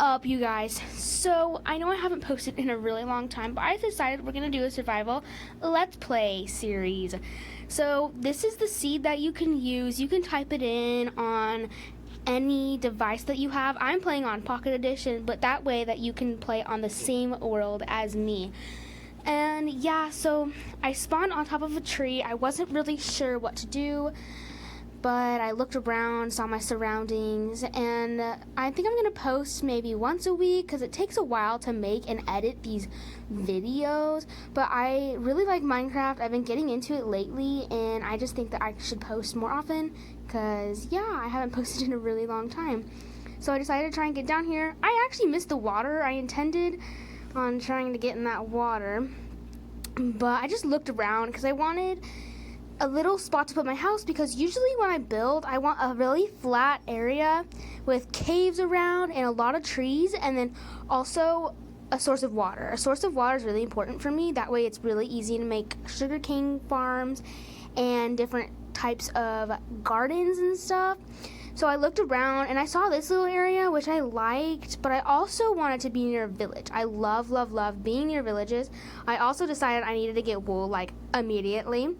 up, you guys? So, I know I haven't posted in a really long time, but I decided we're going to do a survival Let's Play series. So, this is the seed that you can use. You can type it in on any device that you have. I'm playing on Pocket Edition, but that way that you can play on the same world as me. And yeah, so I spawned on top of a tree. I wasn't really sure what to do, but I looked around, saw my surroundings, and I think I'm going to post maybe once a week because it takes a while to make and edit these videos. But I really like Minecraft. I've been getting into it lately, and I just think that I should post more often because, yeah, I haven't posted in a really long time. So I decided to try and get down here. I actually missed the water. I intended on trying to get in that water, but I just looked around because I wanted a little spot to put my house, because usually when I build, I want a really flat area with caves around and a lot of trees, and then also a source of water. A source of water is really important for me. That way it's really easy to make sugarcane farms and different types of gardens and stuff. So I looked around and I saw this little area, which I liked, but I also wanted to be near a village. I love being near villages. I also decided I needed to get wool like immediately.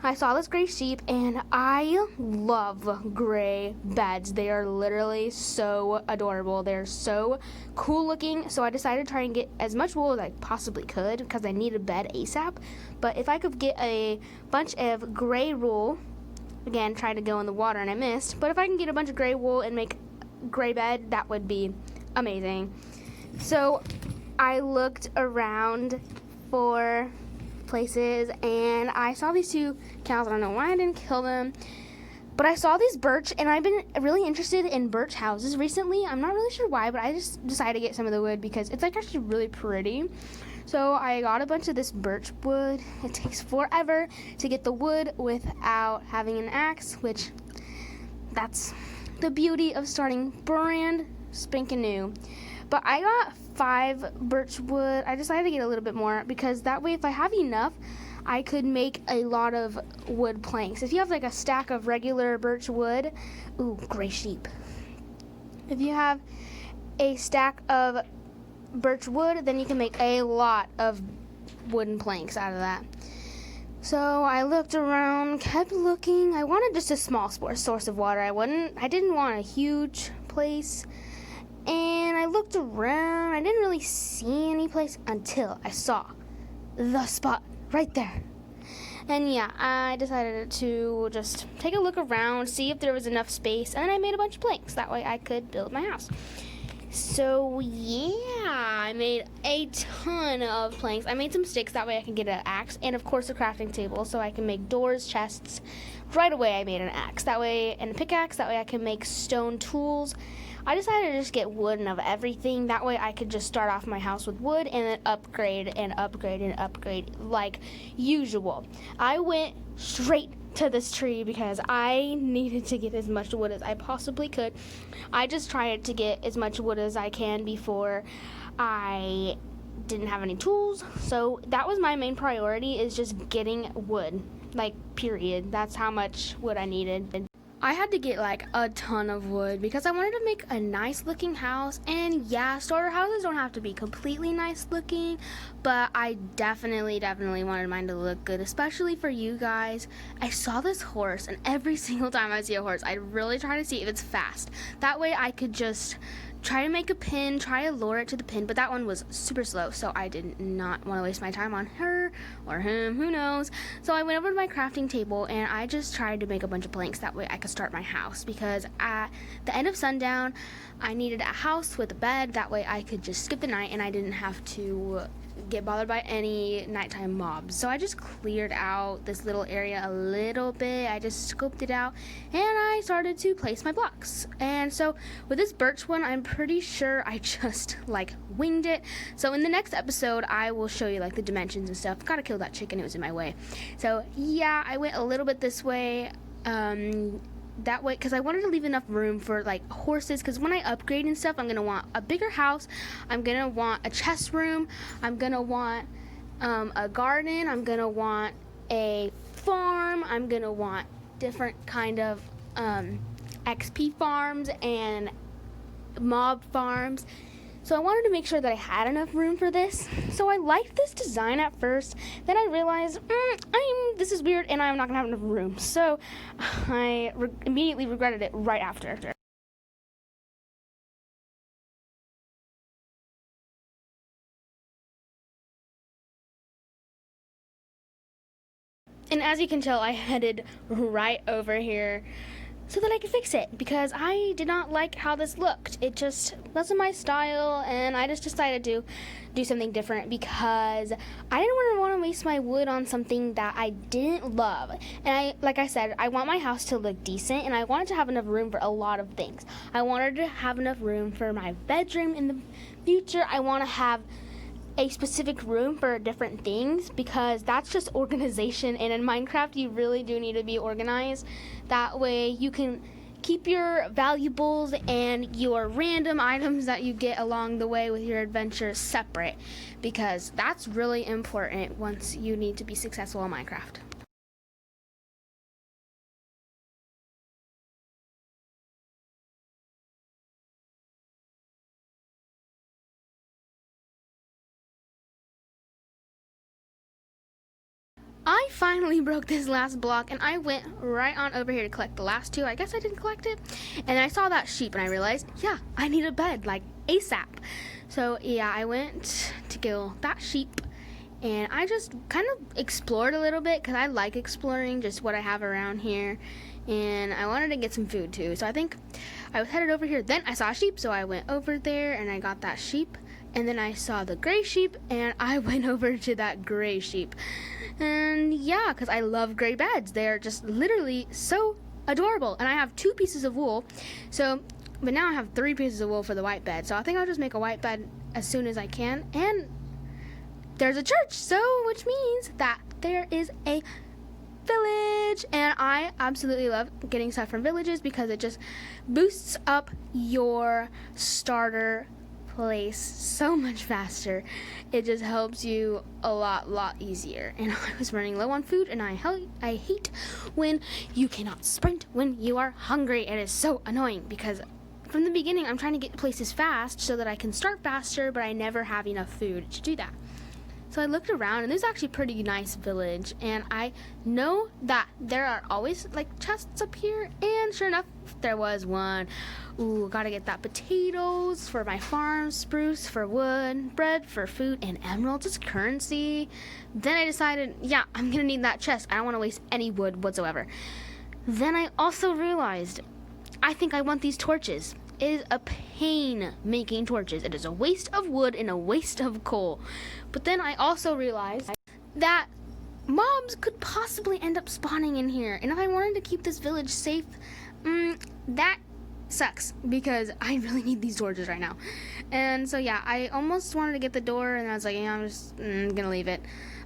I saw this gray sheep, and I love gray beds. They are literally so adorable. They're so cool looking. So I decided to try and get as much wool as I possibly could because I need a bed ASAP. But if I could get a bunch of gray wool, again, tried to go in the water and I missed. But if I can get a bunch of gray wool and make gray bed, that would be amazing. So I looked around for places, and I saw these two cows. I don't know why I didn't kill them, but I saw these birch, and I've been really interested in birch houses recently. I'm not really sure why, but I just decided to get some of the wood because it's like actually really pretty. So I got a bunch of this birch wood. It takes forever to get the wood without having an axe, which that's the beauty of starting brand spanking new. But I got 5 birch wood. I decided to get a little bit more because that way if I have enough, I could make a lot of wood planks. If you have like a stack of regular birch wood, ooh, gray sheep. If you have a stack of birch wood, then you can make a lot of wooden planks out of that. So I looked around, kept looking. I wanted just a small source of water. I didn't want a huge place. And I looked around. I didn't really see any place until I saw the spot right there. And yeah, I decided to just take a look around, see if there was enough space, and then I made a bunch of planks. That way I could build my house. So yeah, I made a ton of planks. I made some sticks, that way I can get an axe, and of course a crafting table so I can make doors, chests. Right away I made an axe, that way, and a pickaxe, that way I can make stone tools. I decided to just get wood and of everything. That way I could just start off my house with wood and then upgrade and upgrade and upgrade like usual. I went straight to this tree because I needed to get as much wood as I possibly could. I just tried to get as much wood as I can before I didn't have any tools. So that was my main priority, is just getting wood, like period. That's how much wood I needed. I had to get like a ton of wood because I wanted to make a nice looking house. And yeah, starter houses don't have to be completely nice looking, but I definitely wanted mine to look good, especially for you guys. I saw this horse, and every single time I see a horse, I really try to see if it's fast. That way I could just try to make a pin, try to lure it to the pin, but that one was super slow, so I did not want to waste my time on her or him, who knows. So I went over to my crafting table and I just tried to make a bunch of planks, that way I could start my house, because at the end of sundown I needed a house with a bed, that way I could just skip the night and I didn't have to get bothered by any nighttime mobs. So I just cleared out this little area a little bit. I just scoped it out and I started to place my blocks. And so with this birch one, I'm pretty sure I just like winged it. So in the next episode, I will show you like the dimensions and stuff. Gotta kill that chicken, it was in my way. So yeah, I went a little bit this way. That way, because I wanted to leave enough room for like horses, because when I upgrade and stuff, I'm going to want a bigger house, I'm going to want a chest room, I'm going to want a garden, I'm going to want a farm, I'm going to want different kind of XP farms and mob farms. So I wanted to make sure that I had enough room for this. So I liked this design at first. Then I realized, this is weird and I'm not gonna have enough room. So I immediately regretted it right after. And as you can tell, I headed right over here so that I could fix it because I did not like how this looked. It just wasn't my style, and I just decided to do something different because I didn't want to waste my wood on something that I didn't love. And like I said, I want my house to look decent, and I wanted to have enough room for a lot of things. I wanted to have enough room for my bedroom in the future. I want to have a specific room for different things because that's just organization, and in Minecraft you really do need to be organized. That way you can keep your valuables and your random items that you get along the way with your adventure separate, because that's really important once you need to be successful in Minecraft. I finally broke this last block, and I went right on over here to collect the last two. I guess I didn't collect it. And I saw that sheep, and I realized, yeah, I need a bed, like ASAP. So yeah, I went to kill that sheep, and I just kind of explored a little bit because I like exploring just what I have around here. And I wanted to get some food too. So I think I was headed over here. Then I saw a sheep, so I went over there and I got that sheep. And then I saw the gray sheep, and I went over to that gray sheep. And yeah, because I love gray beds. They're just literally so adorable. And I have 2 pieces of wool. But now I have 3 pieces of wool for the white bed. So I think I'll just make a white bed as soon as I can. And there's a church, which means that there is a village. And I absolutely love getting stuff from villages because it just boosts up your starter place so much faster. It just helps you a lot easier. And I was running low on food, and I hate when you cannot sprint when you are hungry. It is so annoying because from the beginning I'm trying to get places fast so that I can start faster, but I never have enough food to do that. So I looked around, and there's actually a pretty nice village, and I know that there are always like chests up here, and sure enough there was one. Ooh, gotta get that potatoes for my farm, spruce for wood, bread for food, and emeralds as currency. Then I decided, yeah, I'm gonna need that chest. I don't want to waste any wood whatsoever. Then I also realized I think I want these torches. It is a pain making torches. It is a waste of wood and a waste of coal. But then I also realized that mobs could possibly end up spawning in here. And if I wanted to keep this village safe, that sucks because I really need these torches right now. And so yeah, I almost wanted to get the door, and I was like, yeah, I'm just gonna leave it.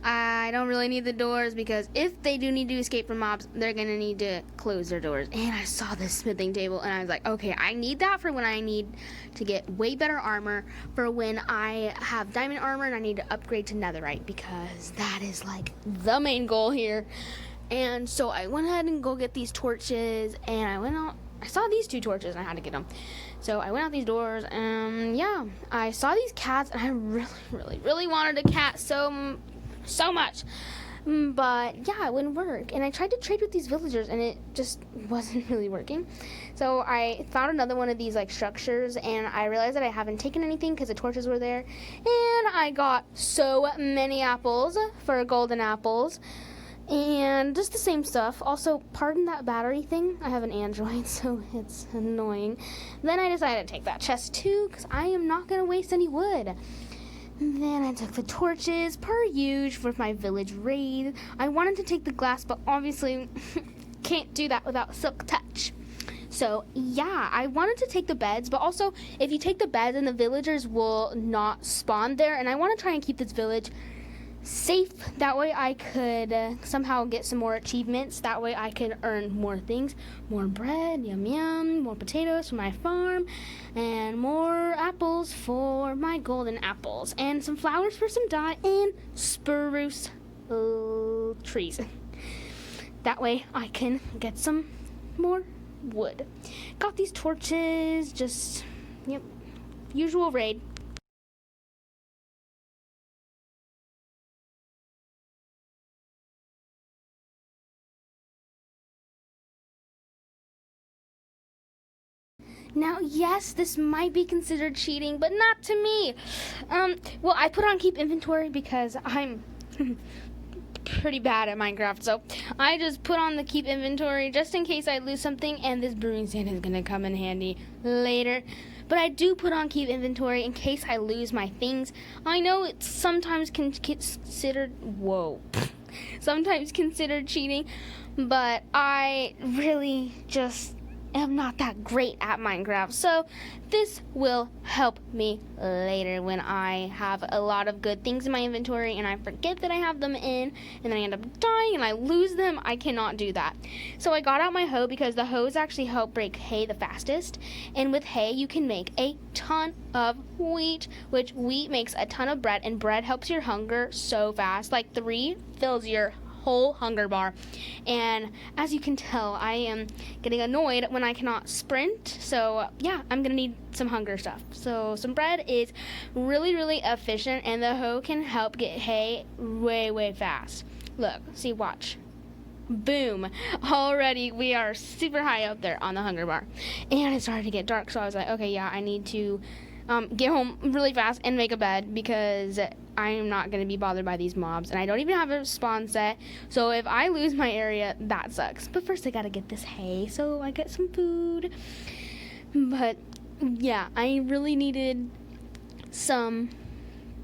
I don't really need the doors because if they do need to escape from mobs, they're gonna need to close their doors. And I saw this smithing table, and I was like, okay, I need that for when I need to get way better armor, for when I have diamond armor and I need to upgrade to netherite, because that is like the main goal here. And so I went ahead and go get these torches, and I went out. I saw these 2 torches, and I had to get them. So I went out these doors, and yeah, I saw these cats, and I really wanted a cat so much. But yeah, it wouldn't work. And I tried to trade with these villagers, and it just wasn't really working. So I found another one of these like structures, and I realized that I haven't taken anything because the torches were there. And I got so many apples for golden apples. And just the same stuff. Also, pardon that battery thing. I have an Android, so it's annoying. Then I decided to take that chest too, because I am not going to waste any wood. Then I took the torches, per usual, for my village raid. I wanted to take the glass, but obviously can't do that without silk touch. So yeah, I wanted to take the beds, but also if you take the beds, then the villagers will not spawn there. And I want to try and keep this village safe. That way I could somehow get some more achievements. That way I can earn more things. More bread, yum yum, more potatoes for my farm, and more apples for my golden apples, and some flowers for some dye, and spruce trees. That way I can get some more wood. Got these torches, just, yep, usual raid. Now, yes, this might be considered cheating, but not to me. Well, I put on keep inventory because I'm pretty bad at Minecraft, so I just put on the keep inventory just in case I lose something, and this brewing stand is gonna come in handy later. But I do put on keep inventory in case I lose my things. I know it's sometimes considered sometimes considered cheating, but I really just am not that great at Minecraft, so this will help me later when I have a lot of good things in my inventory and I forget that I have them in, and then I end up dying and I lose them. I cannot do that. So I got out my hoe because the hoes actually help break hay the fastest, and with hay you can make a ton of wheat, which wheat makes a ton of bread, and bread helps your hunger so fast. Like 3 fills your whole hunger bar. And as you can tell, I am getting annoyed when I cannot sprint, so yeah, I'm gonna need some hunger stuff. So some bread is really efficient, and the hoe can help get hay way fast. Look, see, watch. Boom. Already we are super high up there on the hunger bar, and it started to get dark, so I was like, okay, yeah, I need to get home really fast and make a bed because I'm not going to be bothered by these mobs, and I don't even have a spawn set, so if I lose my area, that sucks. But first I gotta get this hay so I get some food. But yeah, I really needed some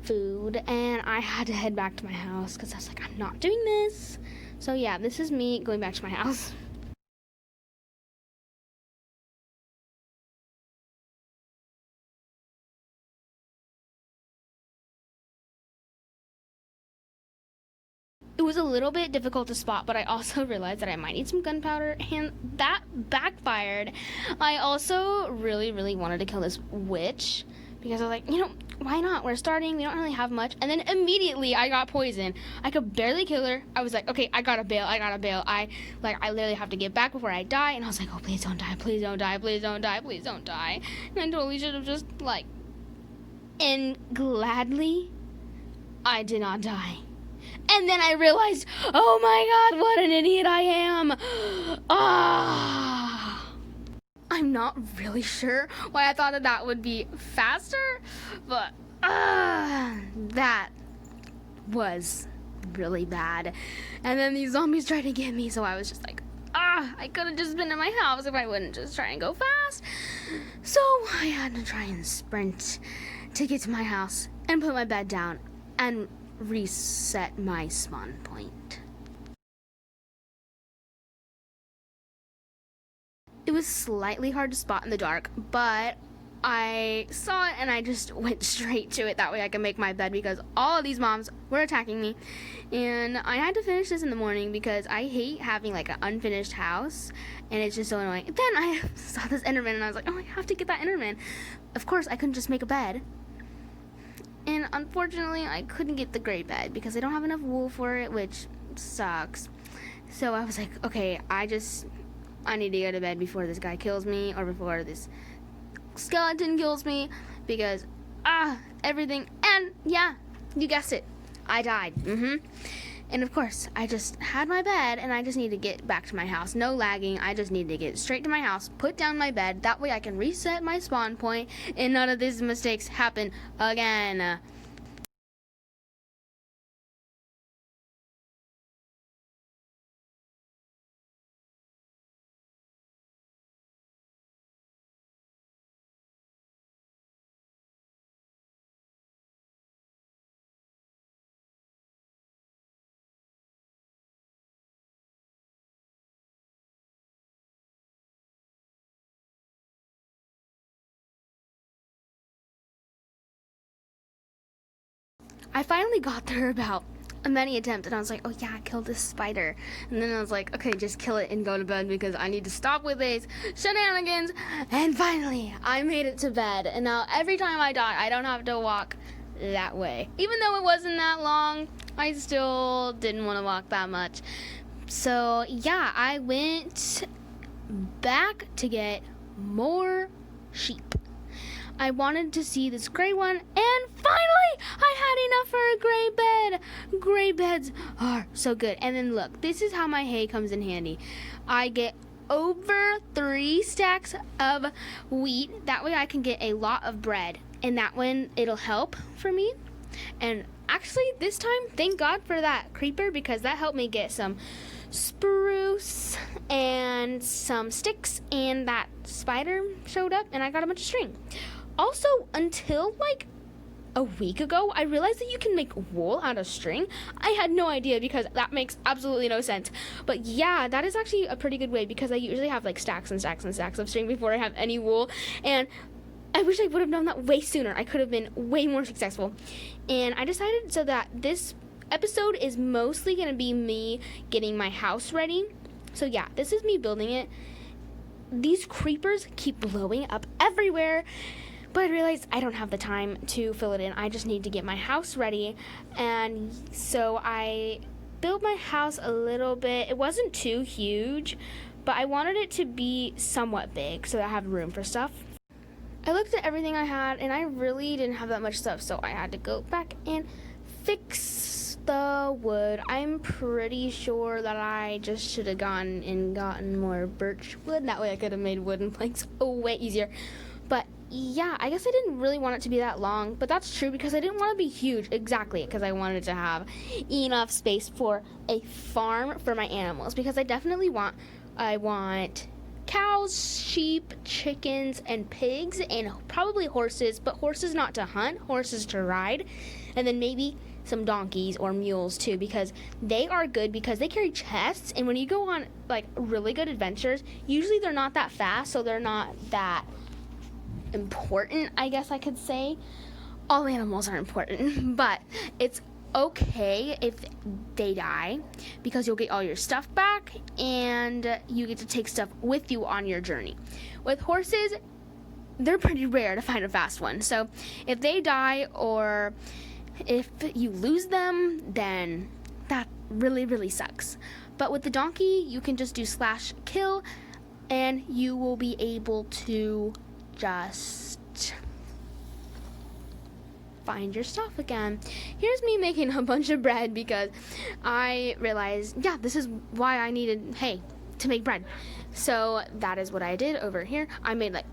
food, and I had to head back to my house because I was like, I'm not doing this. So yeah, this is me going back to my house. It was a little bit difficult to spot, but I also realized that I might need some gunpowder, and that backfired. I also really wanted to kill this witch because I was like, why not? We're starting, we don't really have much. And then immediately I got poisoned. I could barely kill her. I was like, okay, I gotta bail. I literally have to get back before I die. And I was like, oh, please don't die, please don't die, please don't die, please don't die. And I totally should have just and gladly, I did not die. And then I realized, oh my god, what an idiot I am. I'm not really sure why I thought that would be faster, but that was really bad. And then these zombies tried to get me, so I was just like, I could have just been in my house if I wouldn't just try and go fast. So I had to try and sprint to get to my house and put my bed down and reset my spawn point. It was slightly hard to spot in the dark, but I saw it and I just went straight to it. That way I could make my bed because all of these mobs were attacking me. And I had to finish this in the morning because I hate having an unfinished house, and it's just so annoying. Then I saw this Enderman and I was like, oh, I have to get that Enderman. Of course, I couldn't just make a bed. And unfortunately, I couldn't get the gray bed because I don't have enough wool for it, which sucks. So I was like, okay, I need to go to bed before this guy kills me, or before this skeleton kills me, because everything. And yeah, you guessed it, I died. And of course, I just had my bed, and I just need to get back to my house. No lagging, I just need to get straight to my house, put down my bed, that way I can reset my spawn point, and none of these mistakes happen again. I finally got there about many attempts, and I was like, oh yeah, kill this spider. And then I was like, okay, just kill it and go to bed because I need to stop with these shenanigans. And finally, I made it to bed. And now every time I die, I don't have to walk that way. Even though it wasn't that long, I still didn't want to walk that much. So yeah, I went back to get more sheep. I wanted to see this gray one, and finally I had enough for a gray bed. Gray beds are so good. And then look, this is how my hay comes in handy. I get over 3 stacks of wheat. That way I can get a lot of bread, and that one it'll help for me. And actually this time, thank God for that creeper, because that helped me get some spruce and some sticks, and that spider showed up and I got a bunch of string. Also, until like a week ago, I realized that you can make wool out of string. I had no idea, because that makes absolutely no sense. But yeah, that is actually a pretty good way, because I usually have like stacks and stacks and stacks of string before I have any wool, and I wish I would have known that way sooner. I could have been way more successful. And I decided so that this episode is mostly going to be me getting my house ready. So yeah, this is me building it. These creepers keep blowing up everywhere, but I realized I don't have the time to fill it in. I just need to get my house ready. And so I built my house a little bit. It wasn't too huge, but I wanted it to be somewhat big so that I have room for stuff. I looked at everything I had, and I really didn't have that much stuff, so I had to go back and fix the wood. I'm pretty sure that I just should have gone and gotten more birch wood. That way I could have made wooden planks way easier. But yeah, I guess I didn't really want it to be that long, but that's true, because I didn't want to be huge. Exactly, because I wanted to have enough space for a farm for my animals, because I want cows, sheep, chickens, and pigs, and probably horses, but horses not to hunt, horses to ride, and then maybe some donkeys or mules too, because they are good because they carry chests, and when you go on like really good adventures, usually they're not that fast, so they're not that important, I guess I could say. All animals are important, but it's okay if they die, because you'll get all your stuff back and you get to take stuff with you on your journey. With horses, they're pretty rare to find a fast one, so if they die or if you lose them, then that really sucks. But with the donkey, you can just do /kill, and you will be able to just find your stuff again. Here's me making a bunch of bread, because I realized, yeah, this is why I needed hay to make bread. So that is what I did over here. I made like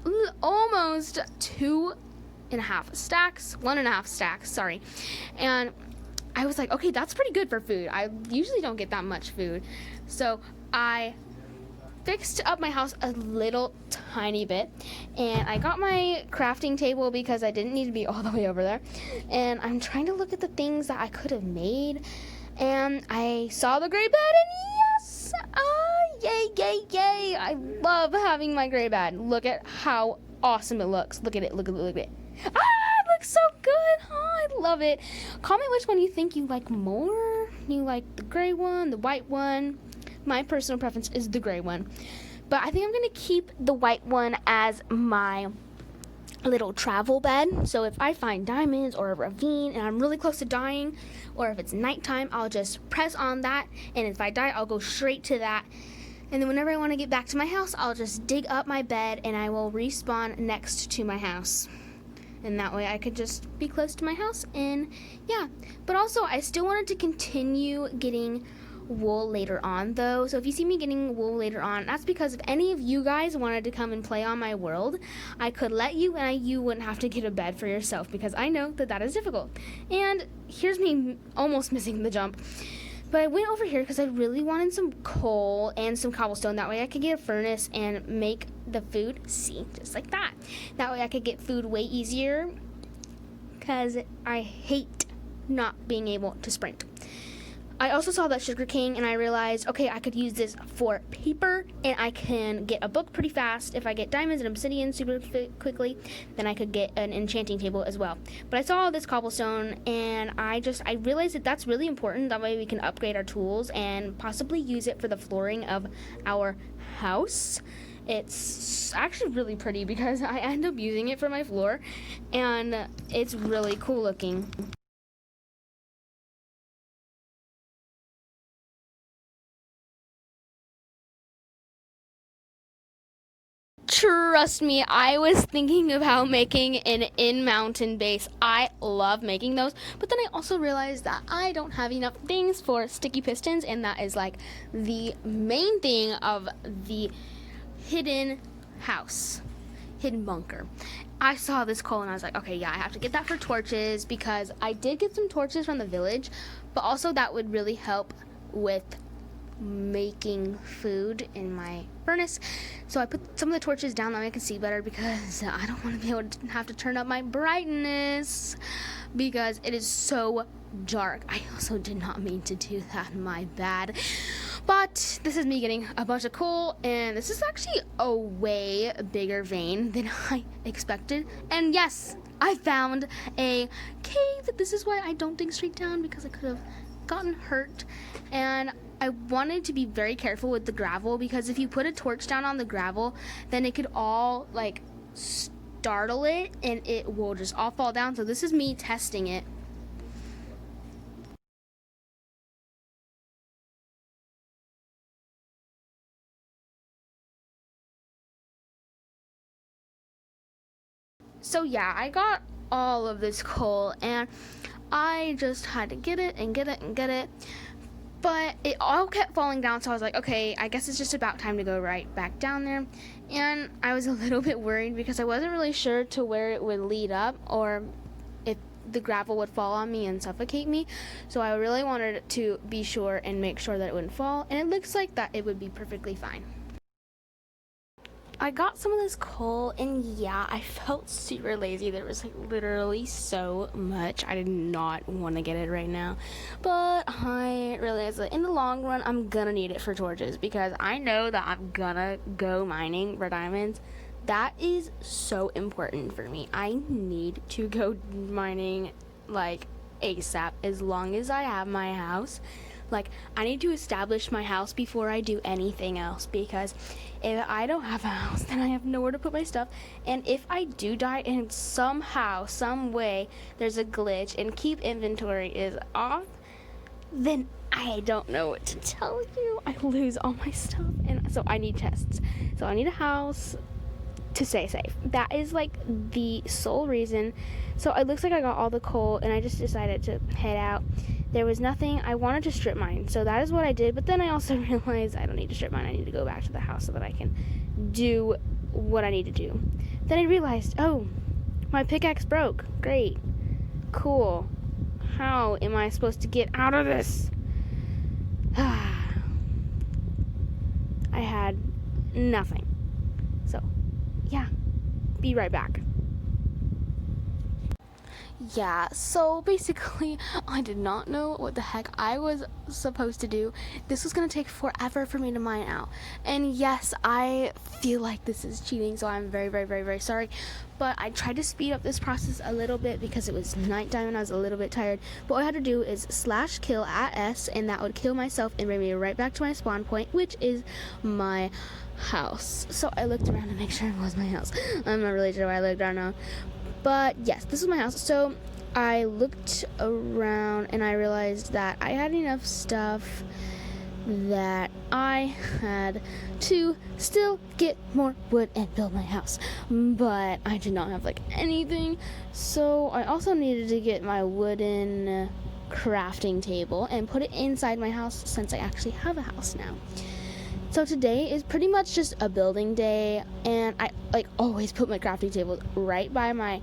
almost 1.5 stacks, sorry. And I was like, okay, that's pretty good for food. I usually don't get that much food. So I fixed up my house a little tiny bit, and I got my crafting table because I didn't need to be all the way over there, and I'm trying to look at the things that I could have made, and I saw the gray bed, and yes, yay, I love having my gray bed. Look at how awesome it looks. Look at it. It looks so good, huh? I love it. Comment which one you think you like more. You like the gray one, the white one? My personal preference is the gray one, but I think I'm going to keep the white one as my little travel bed. So if I find diamonds or a ravine and I'm really close to dying, or if it's nighttime, I'll just press on that, and if I die, I'll go straight to that. And then whenever I want to get back to my house, I'll just dig up my bed and I will respawn next to my house. And that way I could just be close to my house, and yeah. But also, I still wanted to continue getting wool later on though, so if you see me getting wool later on, that's because if any of you guys wanted to come and play on my world, I could let you, and you wouldn't have to get a bed for yourself, because I know that is difficult. And here's me almost missing the jump, but I went over here because I really wanted some coal and some cobblestone. That way I could get a furnace and make the food, see, just like that. That way I could get food way easier, because I hate not being able to sprint. I also saw that sugar cane, and I realized, okay, I could use this for paper, and I can get a book pretty fast. If I get diamonds and obsidian super quickly, then I could get an enchanting table as well. But I saw all this cobblestone, and I realized that that's really important. That way we can upgrade our tools and possibly use it for the flooring of our house. It's actually really pretty, because I end up using it for my floor, and it's really cool looking. Trust me, I was thinking about making an in-mountain base. I love making those, but then I also realized that I don't have enough things for sticky pistons, and that is like the main thing of the hidden house, hidden bunker. I saw this coal and I was like, okay, yeah, I have to get that for torches, because I did get some torches from the village, but also that would really help with making food in my furnace. So I put some of the torches down that I can see better, because I don't want to be able to have to turn up my brightness because it is so dark. I also did not mean to do that, my bad. But this is me getting a bunch of coal, and this is actually a way bigger vein than I expected. And yes, I found a cave. This is why I don't dig straight down, because I could have gotten hurt. And I wanted to be very careful with the gravel, because if you put a torch down on the gravel, then it could all like startle it and it will just all fall down. So this is me testing it. So yeah, I got all of this coal and I just had to get it and get it and get it. But it all kept falling down, so I was like, okay, I guess it's just about time to go right back down there. And I was a little bit worried because I wasn't really sure to where it would lead up, or if the gravel would fall on me and suffocate me. So I really wanted to be sure and make sure that it wouldn't fall, and it looks like that it would be perfectly fine. I got some of this coal, and yeah, I felt super lazy. There was like literally so much. I did not want to get it right now, but I realized that in the long run I'm gonna need it for torches, because I know that I'm gonna go mining for diamonds. That is so important for me. I need to go mining like ASAP, as long as I have my house. Like, I need to establish my house before I do anything else, because if I don't have a house, then I have nowhere to put my stuff. And if I do die and somehow, some way, there's a glitch and keep inventory is off, then I don't know what to tell you. I lose all my stuff, and so I need chests. So I need a house to stay safe. That is like the sole reason. So it looks like I got all the coal, and I just decided to head out. There was nothing. I wanted to strip mine, so that is what I did. But then I also realized I don't need to strip mine. I need to go back to the house so that I can do what I need to do. Then I realized, oh, my pickaxe broke. Great. Cool. How am I supposed to get out of this? I had nothing. So, yeah. Be right back. Yeah, so basically, I did not know what the heck I was supposed to do. This was going to take forever for me to mine out. And yes, I feel like this is cheating, so I'm very, very, very, very sorry. But I tried to speed up this process a little bit because it was nighttime and I was a little bit tired. But all I had to do is /kill at S, and that would kill myself and bring me right back to my spawn point, which is my house. So I looked around to make sure it was my house. I'm not really sure why I looked around now. But yes, this is my house. So I looked around and I realized that I had enough stuff that I had to still get more wood and build my house. But I did not have like anything. So I also needed to get my wooden crafting table and put it inside my house, since I actually have a house now. So today is pretty much just a building day, and I like always put my crafting table right by my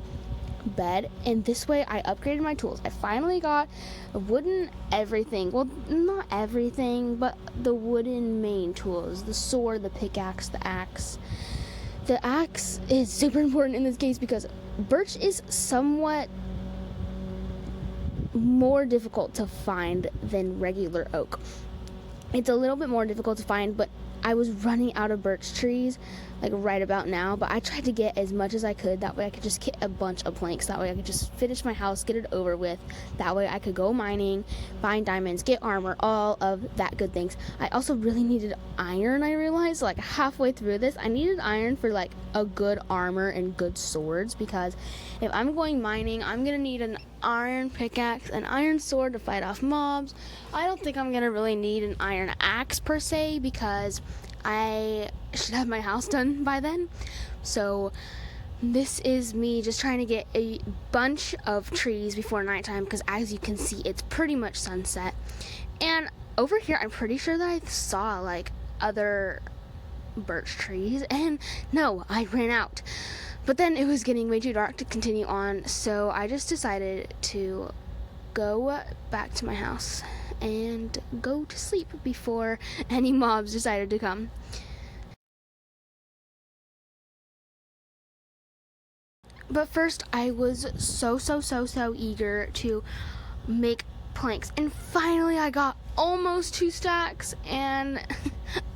bed, and this way I upgraded my tools. I finally got a wooden everything. Well, not everything, but the wooden main tools. The sword, the pickaxe, the axe. The axe is super important in this case because birch is somewhat more difficult to find than regular oak. It's a little bit more difficult to find, but I was running out of birch trees like right about now, but I tried to get as much as I could. That way I could just get a bunch of planks. That way I could just finish my house, get it over with. That way I could go mining, find diamonds, get armor, all of that good things. I also really needed iron. I realized like halfway through this, I needed iron for like a good armor and good swords, because if I'm going mining, I'm gonna need an iron pickaxe, an iron sword to fight off mobs. I don't think I'm gonna really need an iron axe per se, because I should have my house done by then. So this is me just trying to get a bunch of trees before nighttime, because as you can see, it's pretty much sunset. And over here, I'm pretty sure that I saw like other birch trees, and no, I ran out. But then it was getting way too dark to continue on, so I just decided to go back to my house and go to sleep before any mobs decided to come. But first, I was so eager to make planks, and finally I got almost 2 stacks, and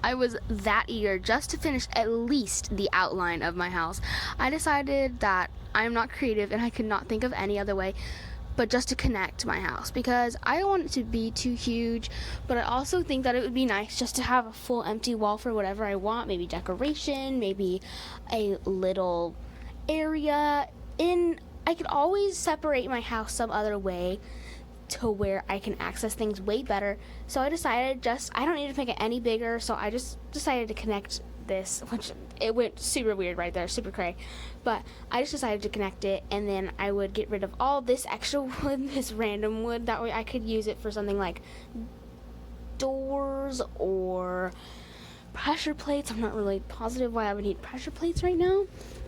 I was that eager just to finish at least the outline of my house. I decided that I'm not creative and I could not think of any other way but just to connect my house, because I don't want it to be too huge, but I also think that it would be nice just to have a full empty wall for whatever I want, maybe decoration, maybe a little area. I could always separate my house some other way to where I can access things way better. So I decided I don't need to make it any bigger, so I just decided to connect this, which it went super weird right there, super cray. But I just decided to connect it, and then I would get rid of all this extra wood, this random wood, that way I could use it for something like doors or pressure plates. I'm not really positive why I would need pressure plates right now,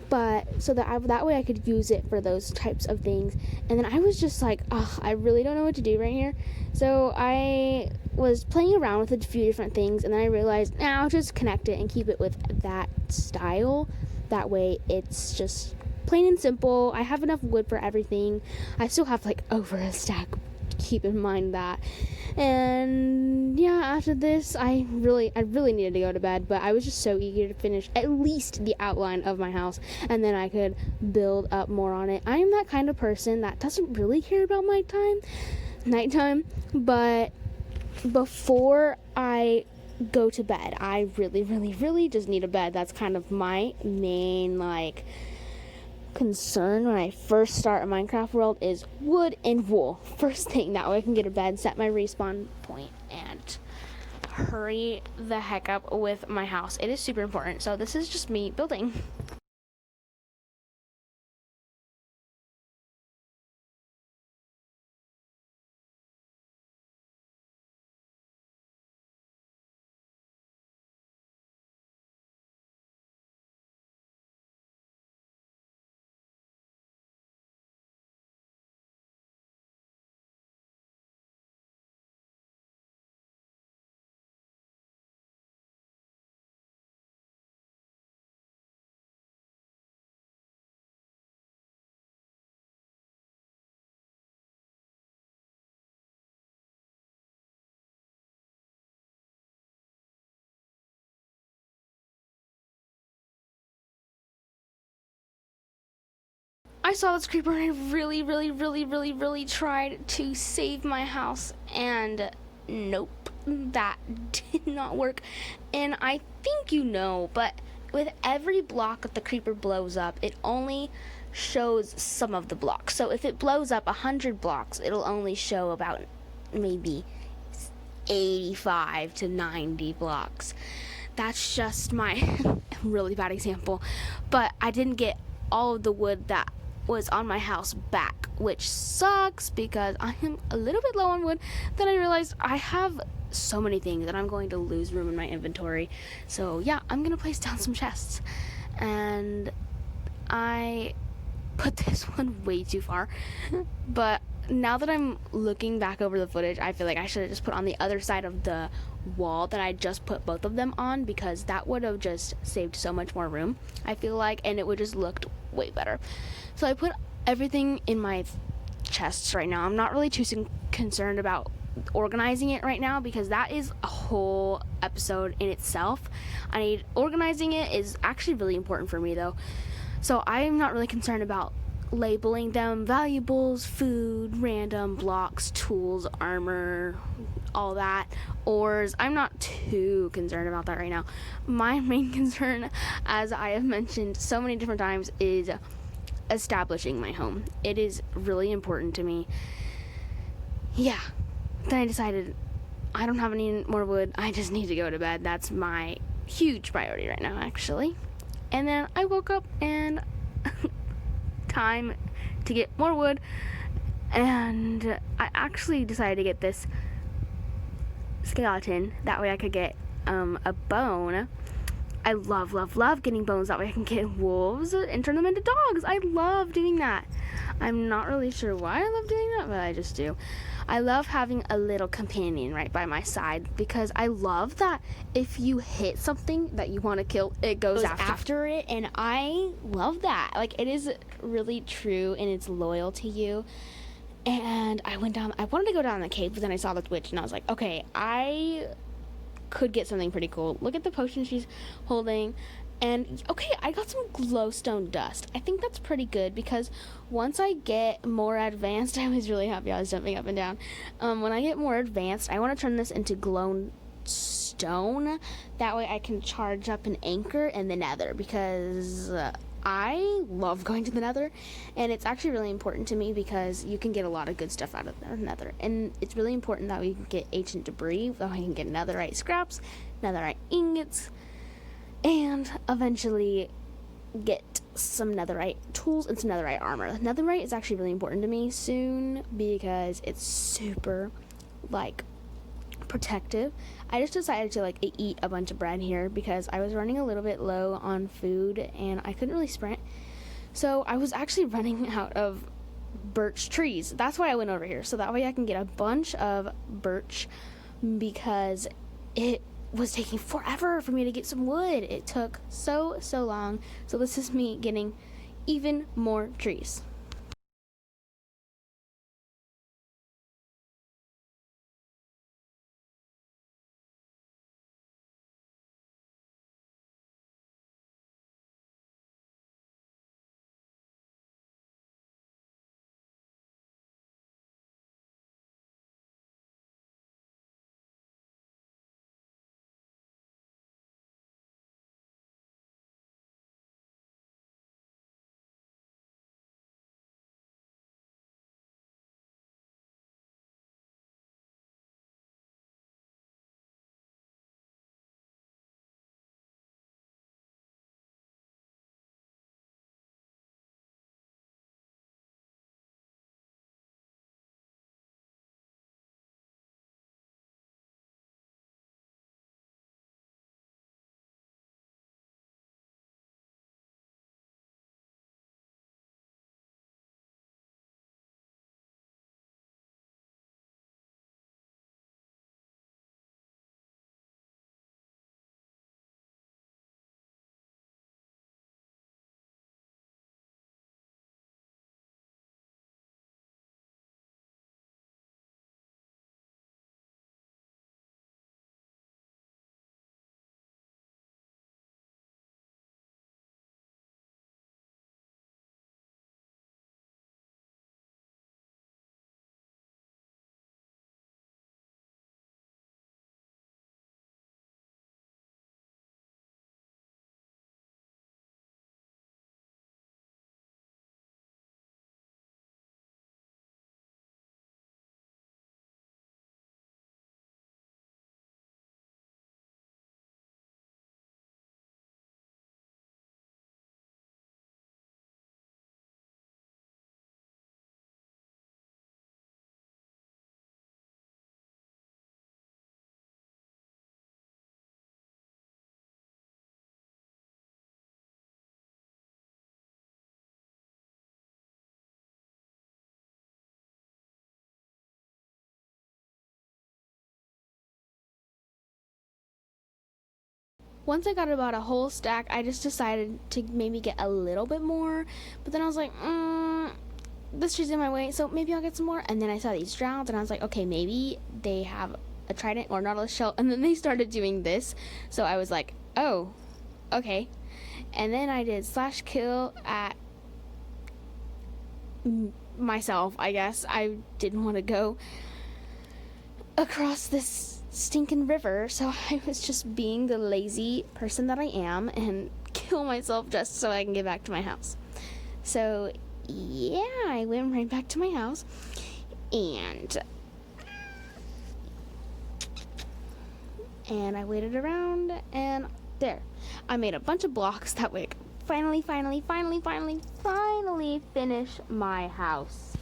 but so that way I could use it for those types of things. And then I was just like, I really don't know what to do right here. So I was playing around with a few different things, and then I realized, I'll just connect it and keep it with that style. That way it's just plain and simple. I have enough wood for everything. I still have like over a stack, keep in mind that. And yeah, after this I really needed to go to bed, but I was just so eager to finish at least the outline of my house, and then I could build up more on it. I am that kind of person that doesn't really care about nighttime, but before I go to bed, I really just need a bed. That's kind of my main concern when I first start a Minecraft world is wood and wool. First thing, that way I can get a bed, set my respawn point, and hurry the heck up with my house. It is super important. So this is just me building. I saw this creeper and I really tried to save my house, and nope, that did not work. And I think but with every block that the creeper blows up, it only shows some of the blocks. So if it blows up 100 blocks, it'll only show about maybe 85 to 90 blocks. That's just my really bad example. But I didn't get all of the wood that was on my house back, which sucks because I am a little bit low on wood. Then I realized I have so many things that I'm going to lose room in my inventory. So yeah, I'm gonna place down some chests, and I put this one way too far. But now that I'm looking back over the footage, I feel like I should have just put on the other side of the wall that I just put both of them on, because that would have just saved so much more room, I feel like, and it would just looked way better. So I put everything in my chests right now. I'm not really too concerned about organizing it right now, because that is a whole episode in itself. Organizing it is actually really important for me though. So I'm not really concerned about labeling them: valuables, food, random, blocks, tools, armor, all that, ores. I'm not too concerned about that right now. My main concern, as I have mentioned so many different times, is establishing my home. It is really important to me. Yeah. Then I decided I don't have any more wood. I just need to go to bed. That's my huge priority right now, actually. And then I woke up and time to get more wood, and I actually decided to get this skeleton. That way I could get a bone I love, love, love getting bones. That way I can get wolves and turn them into dogs. I love doing that. I'm not really sure why I love doing that, but I just do. I love having a little companion right by my side because I love that if you hit something that you want to kill, it goes after it. And I love that. Like, it is really true and it's loyal to you. And I wanted to go down the cave, but then I saw the witch and I was like, okay, I could get something pretty cool. Look at the potion she's holding. And okay, I got some glowstone dust. I think that's pretty good because once I get more advanced, I was really happy I was jumping up and down. When I get more advanced, I want to turn this into glowstone. That way I can charge up an anchor in the nether because I love going to the nether, and it's actually really important to me because you can get a lot of good stuff out of the nether, and it's really important that we can get ancient debris, that we can get netherite scraps, netherite ingots, and eventually get some netherite tools and some netherite armor. Netherite is actually really important to me soon because it's super, like, protective. I just decided to, like, eat a bunch of bread here because I was running a little bit low on food and I couldn't really sprint. So I was actually running out of birch trees. That's why I went over here. So that way I can get a bunch of birch because it was taking forever for me to get some wood. It took so long. So this is me getting even more trees. Once I got about a whole stack, I just decided to maybe get a little bit more. But then I was like, this tree's in my way, so maybe I'll get some more. And then I saw these drowns, and I was like, okay, maybe they have a trident or nautilus shell. And then they started doing this. So I was like, oh, okay. And then I did slash kill at myself, I guess. I didn't want to go across this stinking river, so I was just being the lazy person that I am and kill myself just so I can get back to my house. So yeah, I went right back to my house and I waited around, and there, I made a bunch of blocks that way. Finally finish my house.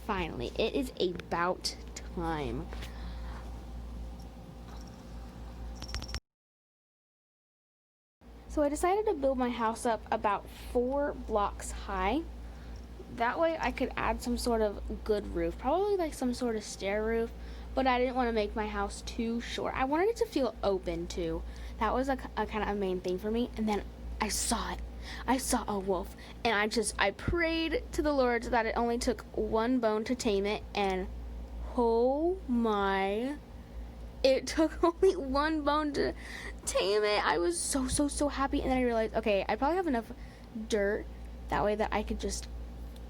Finally, it is about time. So I decided to build my house up about 4 blocks high. That way I could add some sort of good roof, probably like some sort of stair roof, but I didn't want to make my house too short. I wanted it to feel open too. That was a kind of a main thing for me. And then I saw it. I saw a wolf, and I prayed to the Lord that it only took one bone to tame it, and oh my, it took only one bone to tame it. I was so happy, and then I realized, okay, I probably have enough dirt that way that I could just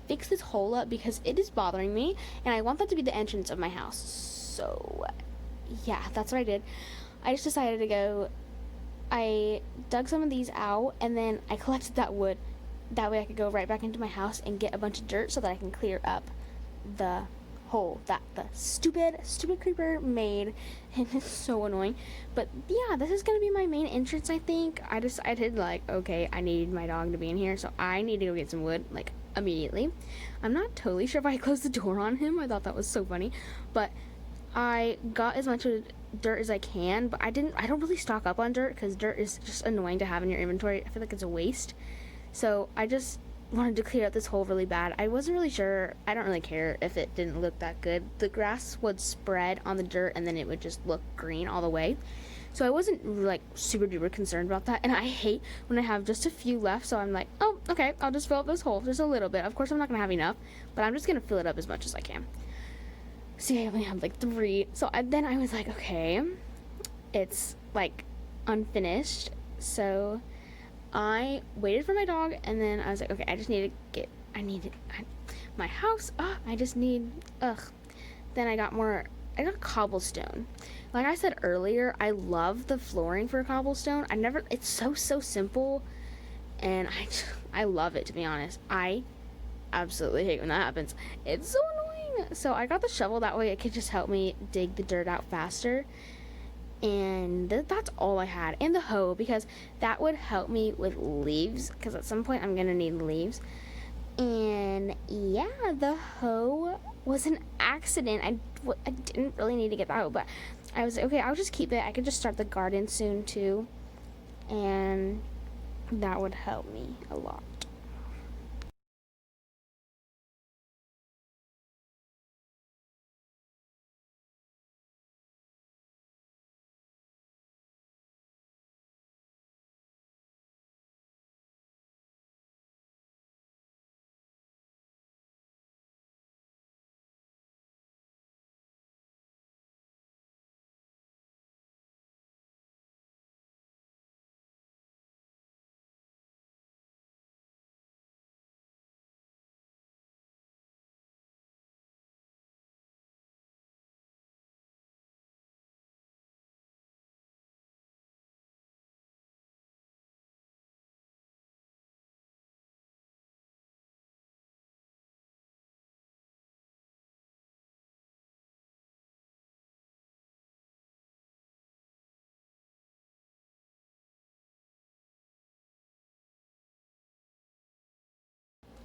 fix this hole up because it is bothering me, and I want that to be the entrance of my house. So yeah, that's what I did. I just decided to go, I dug some of these out, and then I collected that wood. That way I could go right back into my house and get a bunch of dirt so that I can clear up the hole that the stupid creeper made, and it's so annoying. But yeah, this is gonna be my main entrance. I think I decided, like, okay, I need my dog to be in here, so I need to go get some wood, like, immediately. I'm not totally sure if I closed the door on him. I thought that was so funny, but I got as much dirt as I can. But I don't really stock up on dirt because dirt is just annoying to have in your inventory. I feel like it's a waste. So I just wanted to clear out this hole really bad. I wasn't really sure. I don't really care if it didn't look that good. The grass would spread on the dirt and then it would just look green all the way. So I wasn't like super duper concerned about that. And I hate when I have just a few left. So I'm like, oh, okay, I'll just fill up this hole just a little bit. Of course, I'm not gonna have enough, but I'm just gonna fill it up as much as I can. See, I only have like 3. So then I was like, okay, it's like unfinished. So I waited for my dog, and then I was like, okay, I just need to get, my house. I just need, Then I got cobblestone. Like I said earlier, I love the flooring for cobblestone. It's so simple, and I love it, to be honest. I absolutely hate when that happens. It's so annoying. So I got the shovel, that way it could just help me dig the dirt out faster. And that's all I had. And the hoe, because that would help me with leaves, because at some point I'm gonna need leaves. And yeah, the hoe was an accident. I didn't really need to get that hoe, but I was okay, I'll just keep it. I could just start the garden soon too, and that would help me a lot.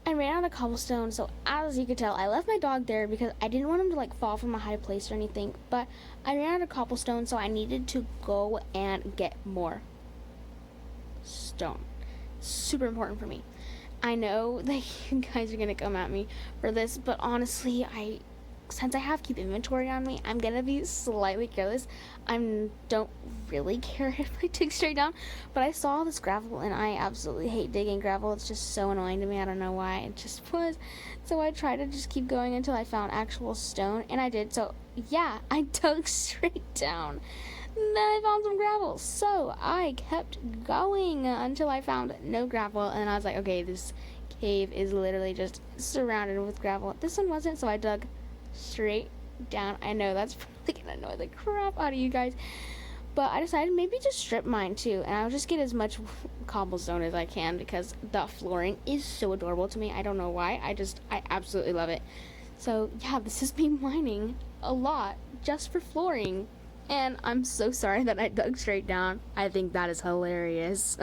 I ran out of cobblestone, so as you could tell, I left my dog there because I didn't want him to like fall from a high place or anything. But I ran out of cobblestone, so I needed to go and get more stone. Super important for me. I know that you guys are gonna come at me for this, but honestly, since I have keep inventory on me, I'm gonna be slightly careless. I don't really care if I dig straight down, but I saw this gravel and I absolutely hate digging gravel. It's just so annoying to me. I don't know why. It just was. So I tried to just keep going until I found actual stone, and I did. So yeah, I dug straight down. Then I found some gravel. So I kept going until I found no gravel, and I was like, okay, this cave is literally just surrounded with gravel. This one wasn't, so I dug straight down. I know that's probably gonna annoy the crap out of you guys, but I decided maybe just strip mine too, and I'll just get as much cobblestone as I can because the flooring is so adorable to me. I don't know why. I absolutely love it. So yeah, this is me mining a lot just for flooring. And I'm so sorry that I dug straight down. I think that is hilarious.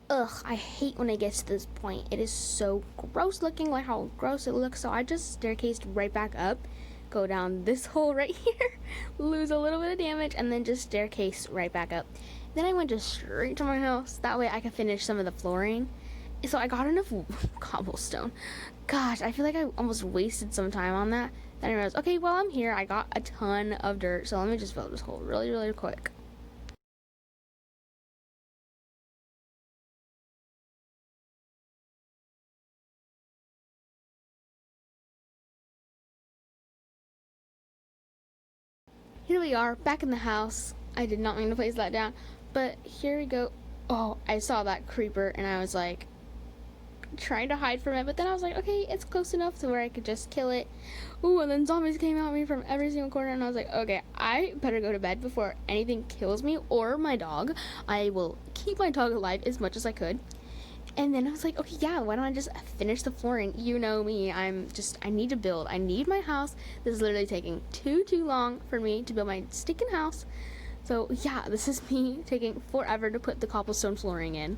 ugh, I hate when it gets to this point. It is so gross looking, like how gross it looks. So I just staircased right back up, go down this hole right here, lose a little bit of damage, and then just staircase right back up. Then I went just straight to my house. That way I could finish some of the flooring. So I got enough cobblestone. Gosh, I feel like I almost wasted some time on that. Then I realized, okay, while I'm here, I got a ton of dirt. So let me just fill this hole really, really quick. Here we are, back in the house. I did not mean to place that down, but here we go. Oh, I saw that creeper and I was like trying to hide from it, but then I was like, okay, it's close enough to where I could just kill it. Ooh, and then zombies came at me from every single corner and I was like, okay, I better go to bed before anything kills me or my dog. I will keep my dog alive as much as I could. And then I was like, okay, yeah, why don't I just finish the flooring? You know me, I need to build. I need my house. This is literally taking too long for me to build my stinking house. So yeah, this is me taking forever to put the cobblestone flooring in.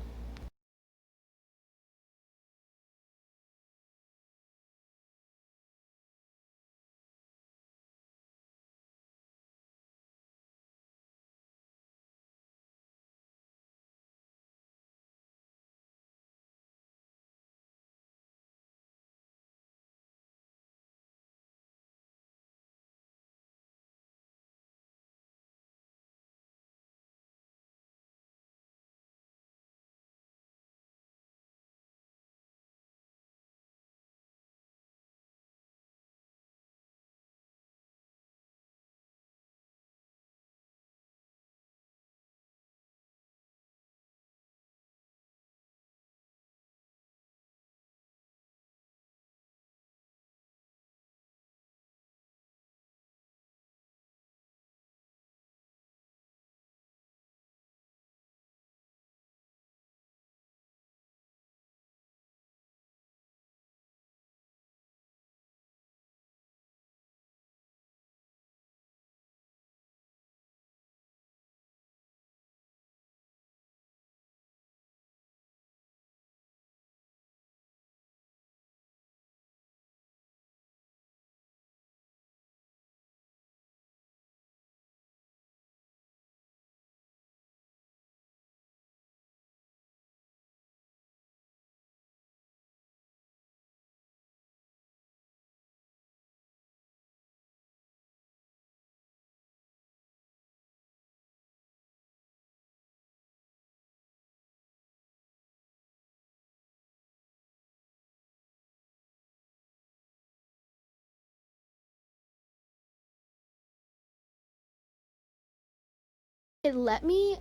It let me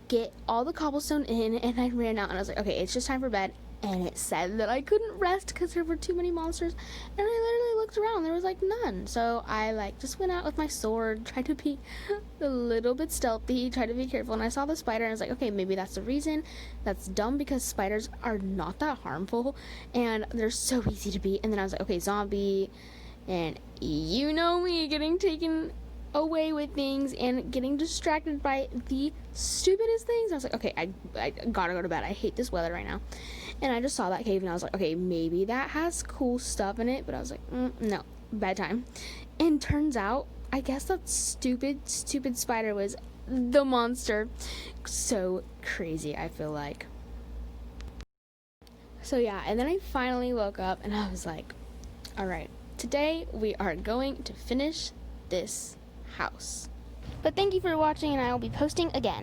get all the cobblestone in and I ran out and I was like, okay, it's just time for bed. And it said that I couldn't rest because there were too many monsters. And I literally looked around, there was like none. So I like just went out with my sword, tried to be a little bit stealthy, tried to be careful. And I saw the spider and I was like, okay, maybe that's the reason. That's dumb because spiders are not that harmful and they're so easy to beat. And then I was like, okay, zombie. And you know me getting taken away with things and getting distracted by the stupidest things. I was like, okay, I gotta go to bed. I hate this weather right now. And I just saw that cave and I was like, okay, maybe that has cool stuff in it. But I was like, no, bedtime. And turns out, I guess that stupid spider was the monster. So crazy, I feel like. So yeah, and then I finally woke up and I was like, all right, today we are going to finish this house. But thank you for watching and I will be posting again.